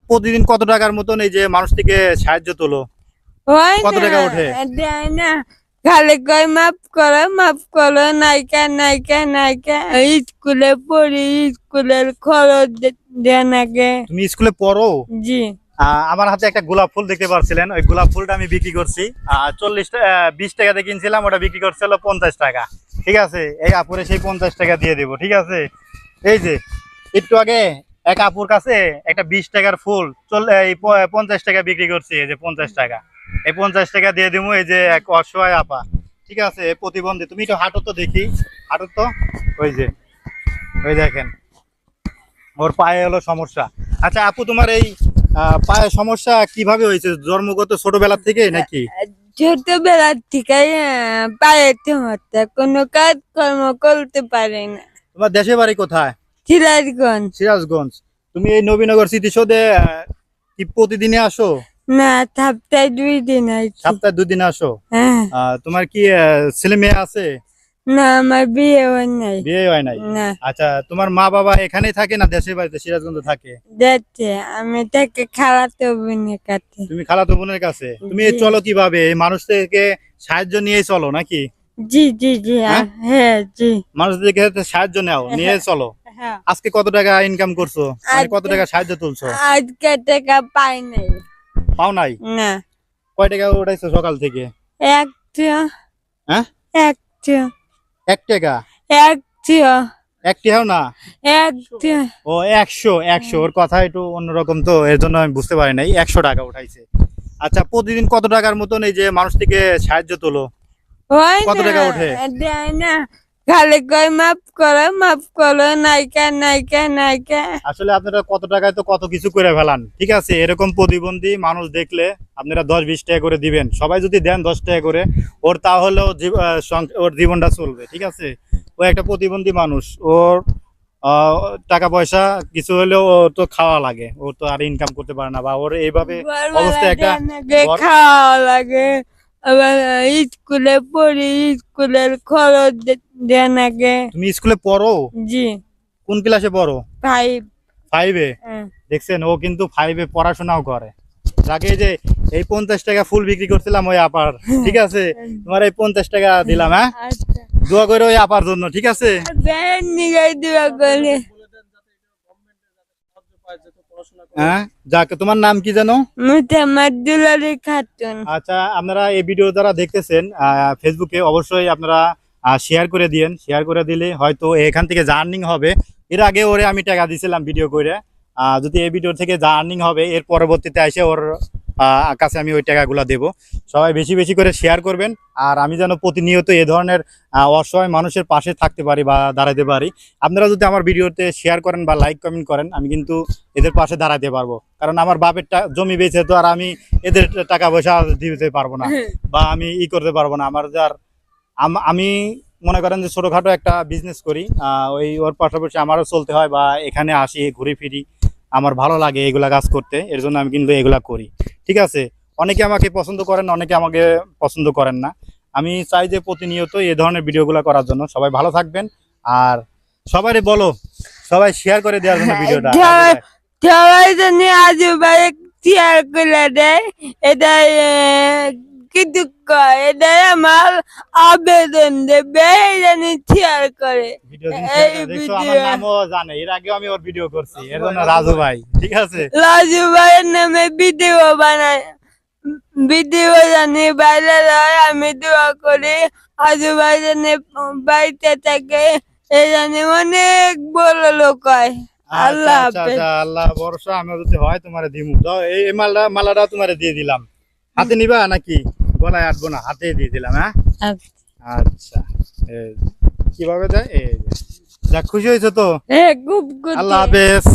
প্রতিদিন কত টাকার মতন এই যে মানুষ থেকে সাহায্য তোলো? কত টাকা ওঠে? খালি কয় মাফ করো নাইকা নাইকা নাইকা স্কুলে পড়ি, স্কুলের খরচ দেন আগে। তুমি স্কুলে পড়ো? জি। আমার হাতে একটা গোলাপ ফুল দেখতে পাচ্ছিলেন, ওই গোলাপ ফুলটা আমি বিক্রি করছি 20 টাকাতে কিনছিলাম, ওটা বিক্রি করছিল 50 টাকা। ঠিক আছে, এই আপুরে সেই 50 টাকা দিয়ে দেবো। ঠিক আছে, এই যে একটু আগে এক আপুর কাছে একটা 20 টাকার ফুল 50 টাকা বিক্রি করছি, এই যে 50 টাকা, এই 50 টাকা দিয়ে দেবো। এই যে এক অসহায় আপা, ঠিক আছে, প্রতিবন্ধী। তুমি একটু হাঁটো তো দেখি, হাঁটো তো। ওই যে ওই দেখেন ওর পায়ে হলো সমস্যা। আচ্ছা আপু, তোমার এই পায়ে সমস্যা কিভাবে হয়েছে? জন্মগত ছোটবেলা থেকে নাকি? ছোটবেলার থেকে পায়ের সমস্যা, কোনো কাজ কর্ম করতে পারে না। তোমার দেশের বাড়ি কোথায়? সিরাজগঞ্জ। সিরাজগঞ্জ। তুমি এই নবীনগর স্মৃতিসৌধে কি প্রতিদিনে আসো? না, সপ্তাহে 2 দিন আইছি। সপ্তাহে 2 দিন আসো? হ্যাঁ। তোমার কি ছেলে মেয়ে আছে? না, আমার বিয়ে হয় নাই। বিয়ে হয় নাই? না। আচ্ছা, তোমার মা বাবা এখানেই থাকে না দেশের বাড়িতে সিরাজগঞ্জে থাকে? যাচ্ছে, আমি তাকে খালাতো বোনের কাছে। তুমি খালাতো বোনের কাছে? তুমি জি। চলো কিভাবে? এই মানুষ থেকে সাহায্য নিয়ে চলো নাকি? জি জি জি। হ্যাঁ? হ্যাঁ জি। মানুষ থেকে সাহায্য নাও, নিয়ে চলো। হ্যাঁ। আজকে কত টাকা ইনকাম করছো? মানে কত টাকা সাহায্য তুলছো? আজকে টাকা পাই নাই। পাও নাই? না। কয় টাকা উঠাইছো সকাল থেকে? একটা। হ্যাঁ? একটা। 1 টাকা? একটা। 1 টাকাও না? একটা। ও 100 ওর কথা একটু অন্যরকম, তো এর জন্য আমি বুঝতে পারি নাই। 100 টাকা উঠাইছে। আচ্ছা, প্রতিদিন কত টাকার মতন এই যে মানুষ থেকে সাহায্য তোলো? হয় কত না, টাকা ওঠে? দেয় না। খালি কয় মাফ করো নাইকা নাইকা নাইকা। আসলে আপনারা কত টাকায় তো কত কিছু করে ফেলান। ঠিক আছে, এরকম প্রতিবন্ধী মানুষ দেখলে আপনারা 10-20 টাকা করে দিবেন। সবাই যদি দেন 10 টাকা করে, ওর তাহলেও ওর জীবনটা চলবে। ঠিক আছে, ও একটা প্রতিবন্ধী মানুষ, ওর টাকা পয়সা কিছু হলেও ও তো খাওয়া লাগে, ও তো আর ইনকাম করতে পারে না, বা ওর এইভাবে অবস্থা একটা খাওয়া লাগে, আবার স্কুলে পড়ি, স্কুলের খরচ দেন আগে। তুমি স্কুলে পড়ো? জি। কোন ক্লাসে পড়ো? 5। 5-এ? দেখছেন, ও কিন্তু 5-এ পড়াশোনাও করে। যাকে এই যে এই 50 টাকা ফুল বিক্রি করছিলাম ওই আপার, ঠিক আছে, তোমার এই 50 টাকা দিলাম। হ্যাঁ, আচ্ছা। দোয়া করে ওই আপার জন্য। ঠিক আছে, ব্যান নিগাই দিবা করে। হ্যাঁ, যাক। তোমার নাম কি জানো? মুতামাদ্দুলারি খাতুন। আচ্ছা, আপনারা এই ভিডিও যারা দেখতেছেন ফেসবুকে, অবশ্যই আপনারা শেয়ার করে দিয়েন। শেয়ার করে দিলে হয়তো এখান থেকে যা আর্নিং হবে, এর আগে ওরে আমি টাকা দিয়েছিলাম ভিডিও করে, যদি এই ভিডিও থেকে যা আর্নিং হবে এর পরবর্তীতে এসে ওর কাছে আমি ওই টাকাগুলো দেবো। সবাই বেশি বেশি করে শেয়ার করবেন, আর আমি যেন প্রতিনিয়ত এ ধরনের অসহায় মানুষের পাশে থাকতে পারি বা দাঁড়াতে পারি। আপনারা যদি আমার ভিডিওতে শেয়ার করেন বা লাইক কমেন্ট করেন, আমি কিন্তু এদের পাশে দাঁড়াতে পারবো। কারণ আমার বাপের জমি বেচে তো আর আমি এদের টাকা পয়সা দিতে পারবো না, বা আমি করতে পারবো না। আমার যার আমি মনে করেন যে ছোটখাটো একটা বিজনেস করি, ওর পাশাপাশি আমারও চলতে হয়, বা এখানে আসি ঘুরে ফিরি, আমার ভালো লাগে এগুলা কাজ করতে, এর জন্য আমি কিন্তু এগুলা করি। ঠিক আছে, অনেকে আমাকে পছন্দ করেন, অনেকে আমাকে পছন্দ করেন না। আমি চাই যে প্রতিনিয়ত এই ধরনের ভিডিওগুলো করার জন্য। সবাই ভালো থাকবেন, আর সবাই বলো, সবাই শেয়ার করে দেওয়ার জন্য ভিডিওটা। সবাই জানি আজুবাই শেয়ার করে দেয়, এটা কিন্তু এটাই আমার আবেদন, দেবে জানি শেয়ার করে। আমার নামও জানে, এর আগেও আমি ওর ভিডিও করছি, এর জন্য রাজু ভাই। ঠিক আছে, রাজু ভাইয়ের নামে ভিডিও বানায়, ভিডিও জানি বাইরে হয়। আমি দোয়া করি রাজু ভাই জানি বাড়িতে থাকে, এ জানি অনেক বড় লোক হয়। আল্লাহ হাফেজ। আল্লাহ ভরসা, আমি যদি হয় তোমার দিমু। এই মালাটা তোমার দিয়ে দিলাম, হাতে নিবা নাকি? গলায় আটবো না, হাতে দিয়ে দিলাম। হ্যাঁ, আচ্ছা। কিভাবে দেয়? যাক, খুশি হয়েছে তো? খুব। আল্লাহ হাফেজ।